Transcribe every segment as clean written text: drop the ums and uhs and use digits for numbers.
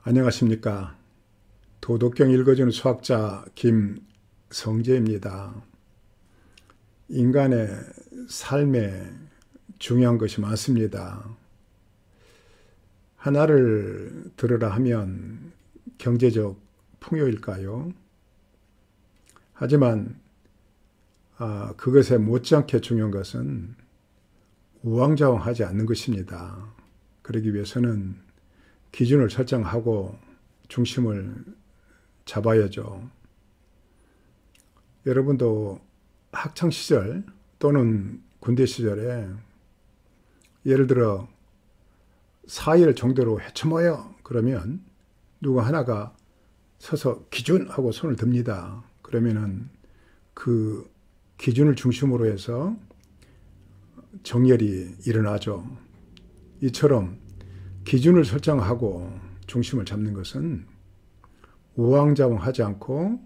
안녕하십니까. 도덕경 읽어주는 수학자 김성재입니다. 인간의 삶에 중요한 것이 많습니다. 하나를 들으라 하면 경제적 풍요일까요? 하지만 그것에 못지않게 중요한 것은 우왕좌왕하지 않는 것입니다. 그러기 위해서는 기준을 설정하고 중심을 잡아야죠. 여러분도 학창시절 또는 군대 시절에 예를 들어 4일 정도로 헤쳐모여 그러면 누가 하나가 서서 기준하고 손을 듭니다. 그러면은 그 기준을 중심으로 해서 정렬이 일어나죠. 이처럼 기준을 설정하고 중심을 잡는 것은 우왕좌왕하지 않고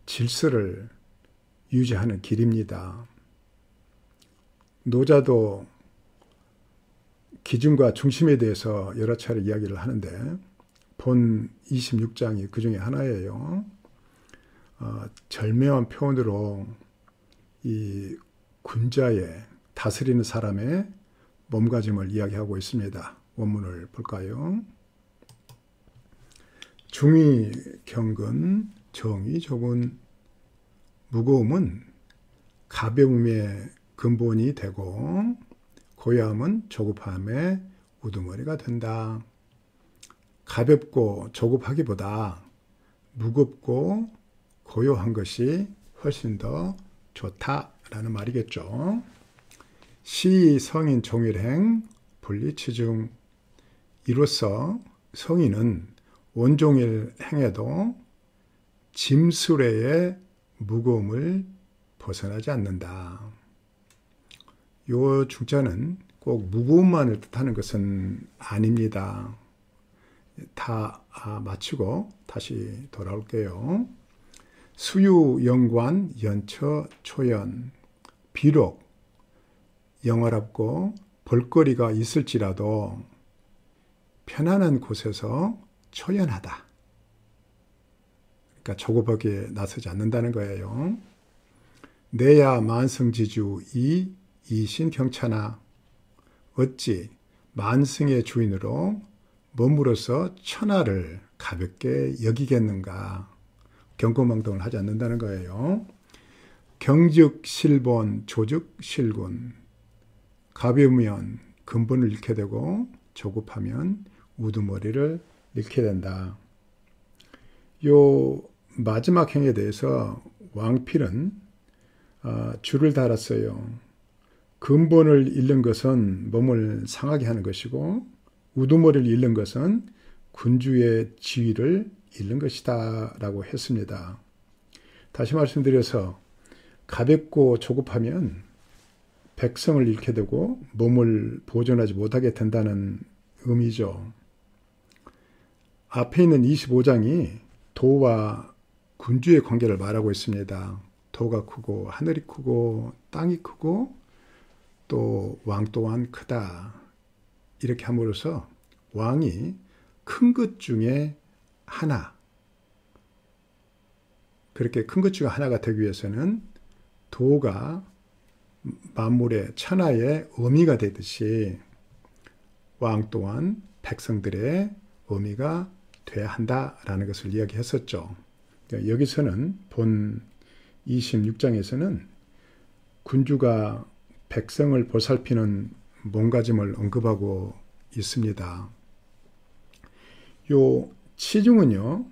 질서를 유지하는 길입니다. 노자도 기준과 중심에 대해서 여러 차례 이야기를 하는데 본 26장이 그 중에 하나예요. 절묘한 표현으로 이 군자의 다스리는 사람의 몸가짐을 이야기하고 있습니다. 원문을 볼까요? 중이 경근, 정이 좁은 무거움은 가벼움의 근본이 되고 고요함은 조급함의 우두머리가 된다. 가볍고 조급하기보다 무겁고 고요한 것이 훨씬 더 좋다라는 말이겠죠. 시, 성인, 종일행, 분리치중. 이로써 성인은 온종일 행해도 짐수레의 무거움을 벗어나지 않는다. 요 중자는 꼭 무거움만을 뜻하는 것은 아닙니다. 다 마치고 다시 돌아올게요. 수유, 영관, 연처, 초연. 비록 영화롭고 볼거리가 있을지라도 편안한 곳에서 초연하다. 그러니까 조급하게 나서지 않는다는 거예요. 내야 만승지주 이신경차나 어찌 만승의 주인으로 머무러서 천하를 가볍게 여기겠는가. 경고망동을 하지 않는다는 거예요. 경즉 실본, 조즉 실군. 가벼우면 근본을 잃게 되고 조급하면 우두머리를 잃게 된다. 요 마지막 행에 대해서 왕필은 줄을 달았어요. 근본을 잃는 것은 몸을 상하게 하는 것이고 우두머리를 잃는 것은 군주의 지위를 잃는 것이다 라고 했습니다. 다시 말씀드려서 가볍고 조급하면 백성을 잃게 되고 몸을 보존하지 못하게 된다는 의미죠. 앞에 있는 25장이 도와 군주의 관계를 말하고 있습니다. 도가 크고 하늘이 크고 땅이 크고 또 왕 또한 크다. 이렇게 함으로써 왕이 큰 것 중에 하나, 그렇게 큰 것 중에 하나가 되기 위해서는 도가 만물의 천하의 어미가 되듯이 왕 또한 백성들의 어미가 돼야 한다라는 것을 이야기했었죠. 여기서는 본 26장에서는 군주가 백성을 보살피는 몸가짐을 언급하고 있습니다. 요 치중은요,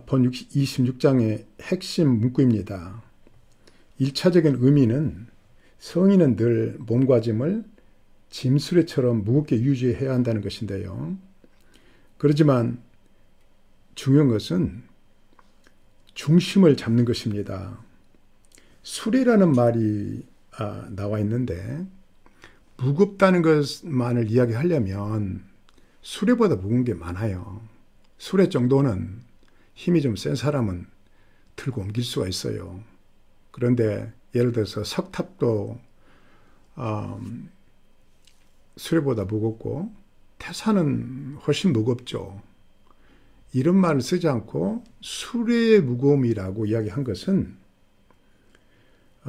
본 26장의 핵심 문구입니다. 1차적인 의미는 성인은 늘 몸가짐을 짐수레처럼 무겁게 유지해야 한다는 것인데요. 그렇지만 중요한 것은 중심을 잡는 것입니다. 수레라는 말이 나와 있는데 무겁다는 것만을 이야기하려면 수레보다 무거운 게 많아요. 수레 정도는 힘이 좀 센 사람은 들고 옮길 수가 있어요. 그런데 예를 들어서 석탑도 수레보다 무겁고 태산은 훨씬 무겁죠. 이런 말을 쓰지 않고 수레의 무거움이라고 이야기한 것은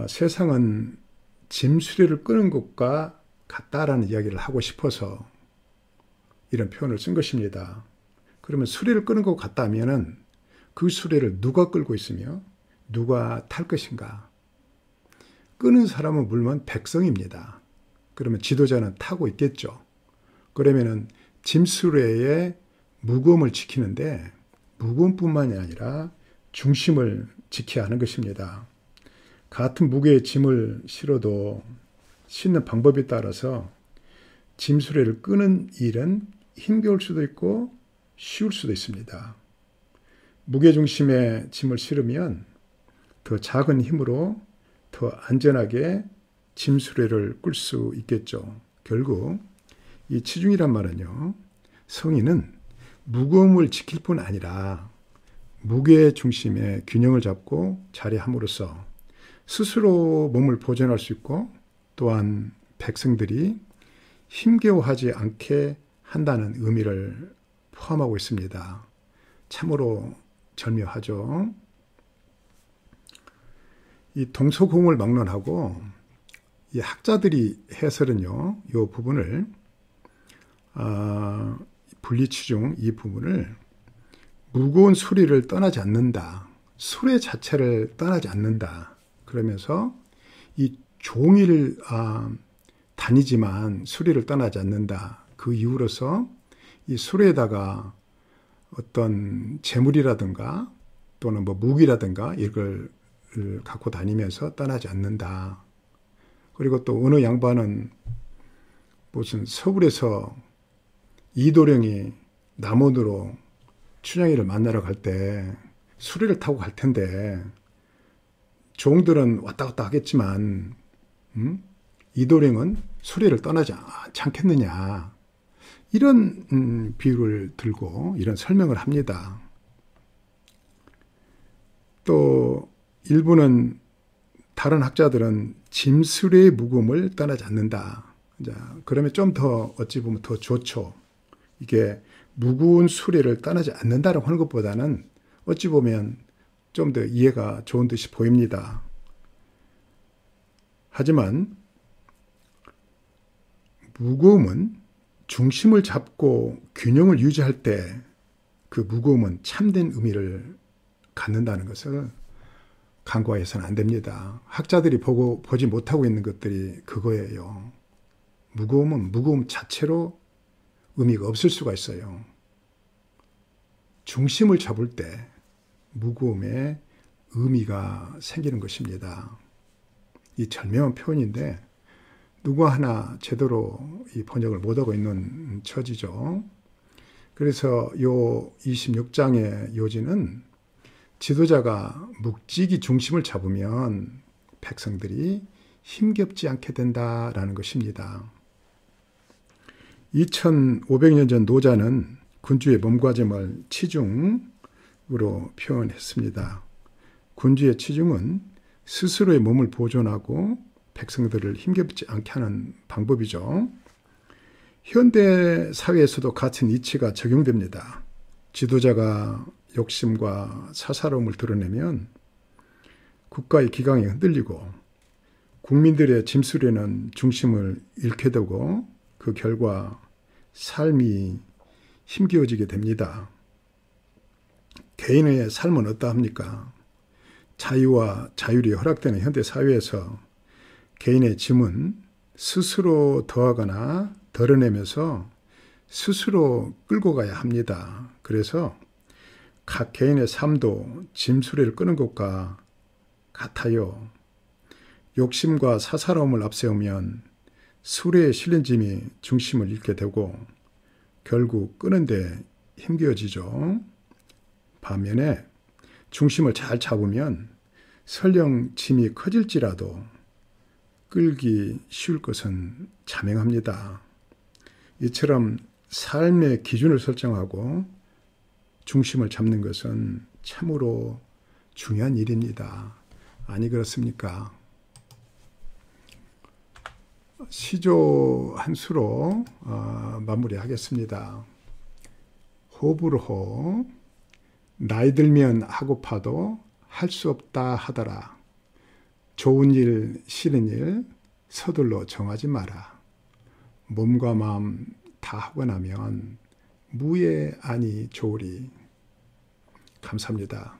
세상은 짐수레를 끄는 것과 같다라는 이야기를 하고 싶어서 이런 표현을 쓴 것입니다. 그러면 수레를 끄는 것 같다면은 그 수레를 누가 끌고 있으며 누가 탈 것인가? 끄는 사람은 물론 백성입니다. 그러면 지도자는 타고 있겠죠. 그러면은 짐수레의 무거움을 지키는데 무거움뿐만이 아니라 중심을 지켜야 하는 것입니다. 같은 무게의 짐을 실어도 싣는 방법에 따라서 짐수레를 끄는 일은 힘겨울 수도 있고 쉬울 수도 있습니다. 무게중심의 짐을 실으면 더 작은 힘으로 더 안전하게 짐수레를 끌 수 있겠죠. 결국 이 치중이란 말은요, 성인은 무거움을 지킬 뿐 아니라 무게 중심의 균형을 잡고 자리함으로써 스스로 몸을 보존할 수 있고 또한 백성들이 힘겨워하지 않게 한다는 의미를 포함하고 있습니다. 참으로 절묘하죠. 이 동서고금을 막론하고 이 학자들이 해설은요, 이 부분을 분리치중 이 부분을 무거운 수레를 떠나지 않는다. 수레 자체를 떠나지 않는다. 그러면서 이 종일 다니지만 수레를 떠나지 않는다. 그 이유로서 이 수레에다가 어떤 재물이라든가 또는 뭐 무기라든가 이걸 갖고 다니면서 떠나지 않는다. 그리고 또 어느 양반은 무슨 서울에서 이도령이 남원으로 춘향이를 만나러 갈 때 수레를 타고 갈 텐데 종들은 왔다 갔다 하겠지만 이도령은 수레를 떠나지 않겠느냐. 이런 비유를 들고 이런 설명을 합니다. 또 일부는 다른 학자들은 짐수레의 무거움을 떠나지 않는다. 자, 그러면 좀 더 어찌 보면 더 좋죠. 이게 무거운 수레를 떠나지 않는다라고 하는 것보다는 어찌 보면 좀 더 이해가 좋은 듯이 보입니다. 하지만 무거움은 중심을 잡고 균형을 유지할 때 그 무거움은 참된 의미를 갖는다는 것을 간과해서는 안 됩니다. 학자들이 보지 못하고 있는 것들이 그거예요. 무거움은 무거움 자체로 의미가 없을 수가 있어요. 중심을 잡을 때 무거움에 의미가 생기는 것입니다. 이 절묘한 표현인데 누구 하나 제대로 이 번역을 못하고 있는 처지죠. 그래서 요 26장의 요지는 지도자가 묵직이 중심을 잡으면 백성들이 힘겹지 않게 된다라는 것입니다. 2500년 전 노자는 군주의 몸과점을 치중으로 표현했습니다. 군주의 치중은 스스로의 몸을 보존하고 백성들을 힘겹지 않게 하는 방법이죠. 현대 사회에서도 같은 이치가 적용됩니다. 지도자가 욕심과 사사로움을 드러내면 국가의 기강이 흔들리고 국민들의 짐수레는 중심을 잃게 되고 그 결과 삶이 힘겨워지게 됩니다. 개인의 삶은 어떠합니까? 자유와 자율이 허락되는 현대 사회에서 개인의 짐은 스스로 더하거나 덜어내면서 스스로 끌고 가야 합니다. 그래서 각 개인의 삶도 짐수레를 끄는 것과 같아요. 욕심과 사사로움을 앞세우면 수레에 실린 짐이 중심을 잃게 되고 결국 끄는데 힘겨워지죠. 반면에 중심을 잘 잡으면 설령 짐이 커질지라도 끌기 쉬울 것은 자명합니다. 이처럼 삶의 기준을 설정하고 중심을 잡는 것은 참으로 중요한 일입니다. 아니 그렇습니까? 시조 한 수로 마무리하겠습니다. 호불호. 나이 들면 하고파도 할 수 없다 하더라. 좋은 일, 싫은 일 서둘러 정하지 마라. 몸과 마음 다 하고 나면 무에 안이 좋으리. 감사합니다.